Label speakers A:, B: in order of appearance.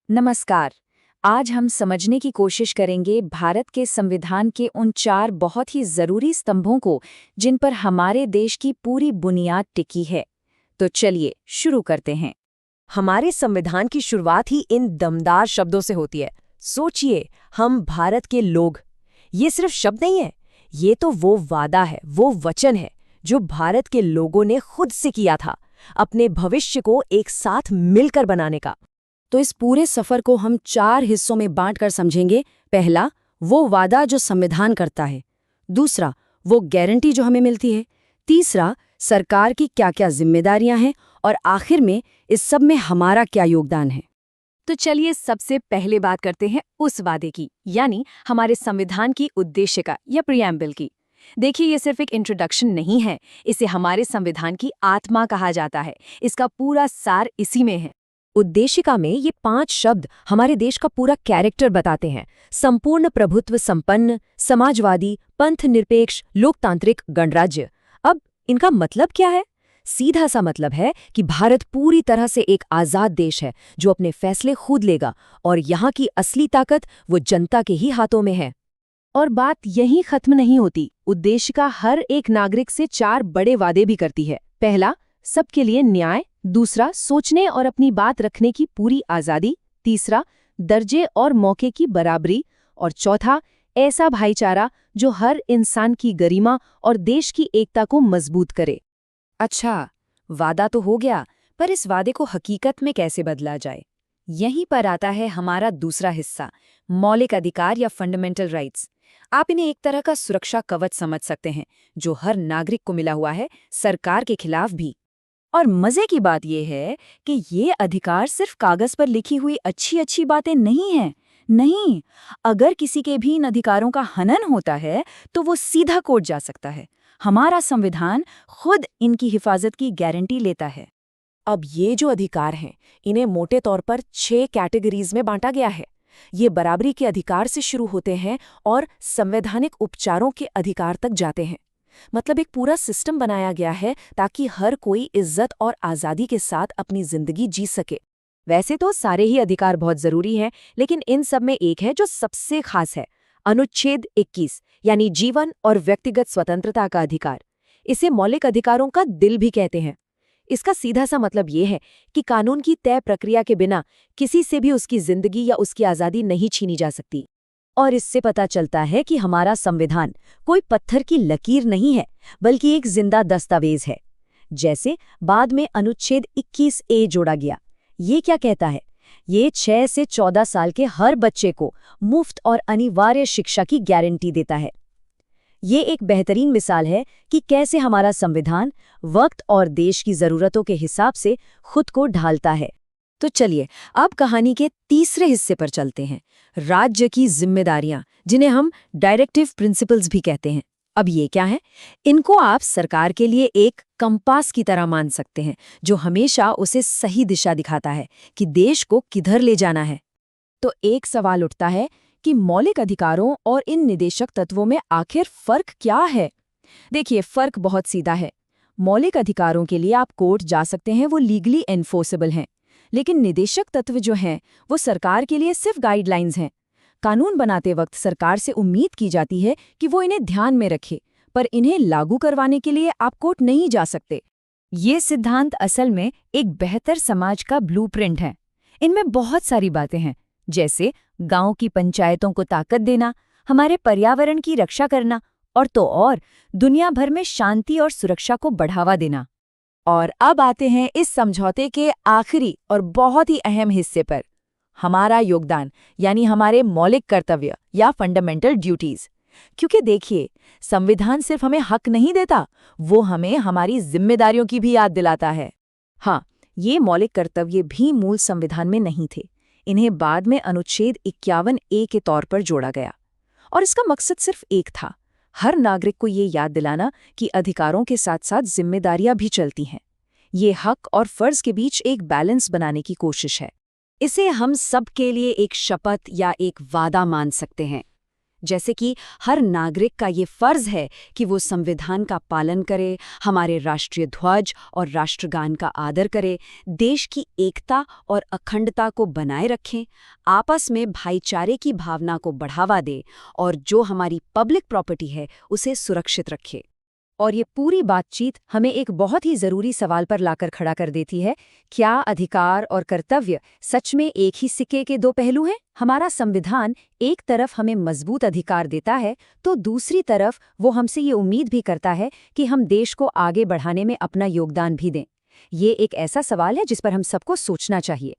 A: नमस्कार। आज हम समझने की कोशिश करेंगे भारत के संविधान के उन 4 बहुत ही ज़रूरी स्तंभों को जिन पर हमारे देश की पूरी बुनियाद टिकी है। तो चलिए शुरू करते हैं।
B: हमारे संविधान की शुरुआत ही इन दमदार शब्दों से होती है। सोचिए, हम भारत के लोग। ये सिर्फ शब्द नहीं है, ये तो वो वादा है, वो वचन है जो भारत के लोगों ने खुद से किया था, अपने भविष्य को एक साथ मिलकर बनाने का।
C: तो इस पूरे सफर को हम 4 हिस्सों में बांटकर समझेंगे। पहला, वो वादा जो संविधान करता है। दूसरा, वो गारंटी जो हमें मिलती है। तीसरा, सरकार की क्या-क्या जिम्मेदारियां हैं। और आखिर में इस सब में हमारा क्या योगदान है।
A: तो चलिए सबसे पहले बात करते हैं उस वादे की, यानी हमारे संविधान की उद्देश्य का या प्रियम्बल की। देखिए, ये सिर्फ एक इंट्रोडक्शन नहीं है, इसे हमारे संविधान की आत्मा कहा जाता है। इसका पूरा सार इसी में है।
B: उद्देशिका में ये 5 शब्द हमारे देश का पूरा कैरेक्टर बताते हैं। संपूर्ण प्रभुत्व संपन्न, समाजवादी, पंथ निरपेक्ष, लोकतांत्रिक गणराज्य। अब इनका मतलब क्या है? सीधा सा मतलब है कि भारत पूरी तरह से एक आज़ाद देश है जो अपने फैसले खुद लेगा, और यहाँ की असली ताकत वो जनता के ही हाथों में है।
D: और बात यहीं खत्म नहीं होती। उद्देशिका हर एक नागरिक से 4 बड़े वादे भी करती है। पहला, सबके लिए न्याय। दूसरा, सोचने और अपनी बात रखने की पूरी आज़ादी। तीसरा, दर्जे और मौके की बराबरी। और चौथा, ऐसा भाईचारा जो हर इंसान की गरिमा और देश की एकता को मजबूत करे।
A: अच्छा, वादा तो हो गया, पर इस वादे को हकीकत में कैसे बदला जाए? यहीं पर आता है हमारा दूसरा हिस्सा, मौलिक अधिकार या फंडामेंटल राइट्स। आप इन्हें एक तरह का सुरक्षा कवच समझ सकते हैं जो हर नागरिक को मिला हुआ है, सरकार के खिलाफ भी। और मजे की बात यह है कि ये अधिकार सिर्फ कागज पर लिखी हुई अच्छी अच्छी बातें नहीं हैं। नहीं, अगर किसी के भी इन अधिकारों का हनन होता है तो वो सीधा कोर्ट जा सकता है। हमारा संविधान खुद इनकी हिफाजत की गारंटी लेता है।
B: अब ये जो अधिकार हैं, इन्हें मोटे तौर पर 6 कैटेगरीज में बांटा गया है। ये बराबरी के अधिकार से शुरू होते हैं और संवैधानिक उपचारों के अधिकार तक जाते हैं। मतलब एक पूरा सिस्टम बनाया गया है ताकि हर कोई इज्जत और आज़ादी के साथ अपनी जिंदगी जी सके। वैसे तो सारे ही अधिकार बहुत जरूरी हैं, लेकिन इन सब में एक है जो सबसे खास है, अनुच्छेद 21, यानी जीवन और व्यक्तिगत स्वतंत्रता का अधिकार। इसे मौलिक अधिकारों का दिल भी कहते हैं। इसका सीधा सा मतलब ये है कि कानून की तय प्रक्रिया के बिना किसी से भी उसकी जिंदगी या उसकी आज़ादी नहीं छीनी जा सकती। और इससे पता चलता है कि हमारा संविधान कोई पत्थर की लकीर नहीं है, बल्कि एक जिंदा दस्तावेज है। जैसे बाद में अनुच्छेद 21A जोड़ा गया। ये क्या कहता है? ये 6 से 14 साल के हर बच्चे को मुफ्त और अनिवार्य शिक्षा की गारंटी देता है। ये एक बेहतरीन मिसाल है कि कैसे हमारा संविधान वक्त और देश की ज़रूरतों के हिसाब से खुद को ढालता है। तो चलिए अब कहानी के तीसरे हिस्से पर चलते हैं, राज्य की जिम्मेदारियां, जिन्हें हम डायरेक्टिव प्रिंसिपल्स भी कहते हैं। अब ये क्या है? इनको आप सरकार के लिए एक कंपास की तरह मान सकते हैं, जो हमेशा उसे सही दिशा दिखाता है कि देश को किधर ले जाना है। तो एक सवाल उठता है कि मौलिक अधिकारों और इन निदेशक तत्वों में आखिर फर्क क्या है? देखिए, फर्क बहुत सीधा है। मौलिक अधिकारों के लिए आप कोर्ट जा सकते हैं, वो लीगली एनफोर्सेबल हैं। लेकिन निदेशक तत्व जो हैं, वो सरकार के लिए सिर्फ गाइडलाइंस हैं। कानून बनाते वक्त सरकार से उम्मीद की जाती है कि वो इन्हें ध्यान में रखे, पर इन्हें लागू करवाने के लिए आप कोर्ट नहीं जा सकते। ये सिद्धांत असल में एक बेहतर समाज का ब्लूप्रिंट है। इनमें बहुत सारी बातें हैं, जैसे गांव की पंचायतों को ताकत देना, हमारे पर्यावरण की रक्षा करना, और तो और दुनिया भर में शांति और सुरक्षा को बढ़ावा देना। और अब आते हैं इस समझौते के आखिरी और बहुत ही अहम हिस्से पर, हमारा योगदान, यानी हमारे मौलिक कर्तव्य या फंडामेंटल ड्यूटीज। क्योंकि देखिए, संविधान सिर्फ हमें हक नहीं देता, वो हमें हमारी जिम्मेदारियों की भी याद दिलाता है। हाँ, ये मौलिक कर्तव्य भी मूल संविधान में नहीं थे। इन्हें बाद में अनुच्छेद 51A के तौर पर जोड़ा गया, और इसका मकसद सिर्फ एक था, हर नागरिक को ये याद दिलाना कि अधिकारों के साथ साथ जिम्मेदारियां भी चलती हैं। ये हक और फर्ज के बीच एक बैलेंस बनाने की कोशिश है।
C: इसे हम सब के लिए एक शपथ या एक वादा मान सकते हैं। जैसे कि हर नागरिक का ये फर्ज है कि वो संविधान का पालन करे, हमारे राष्ट्रीय ध्वज और राष्ट्रगान का आदर करे, देश की एकता और अखंडता को बनाए रखें, आपस में भाईचारे की भावना को बढ़ावा दे और जो हमारी पब्लिक प्रॉपर्टी है उसे सुरक्षित रखे।
A: और ये पूरी बातचीत हमें एक बहुत ही जरूरी सवाल पर लाकर खड़ा कर देती है, क्या अधिकार और कर्तव्य सच में एक ही सिक्के के दो पहलू हैं? हमारा संविधान एक तरफ हमें मजबूत अधिकार देता है तो दूसरी तरफ वो हमसे ये उम्मीद भी करता है कि हम देश को आगे बढ़ाने में अपना योगदान भी दें। ये एक ऐसा सवाल है जिस पर हम सबको सोचना चाहिए।